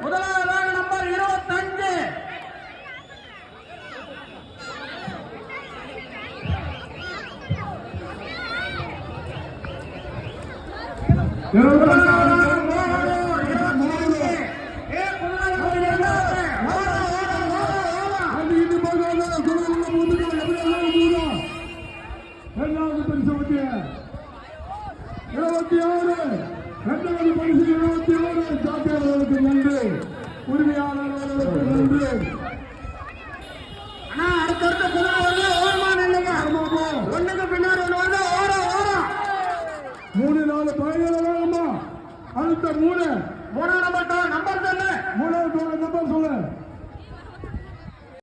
முதலாவதாக நம்பர் 25 நன்றி உரிமையாளர்களுக்கு நன்றி. அண்ணா அடுத்தடுத்த குதிரை வந்து ஓரமான இல்லைங்க, ஒண்ணுக்கு பின்னாடி ஒண்ணு வந்து ஓரம் 3-4 பயணிகள் அடுத்த 3 மூணாம் நம்பர்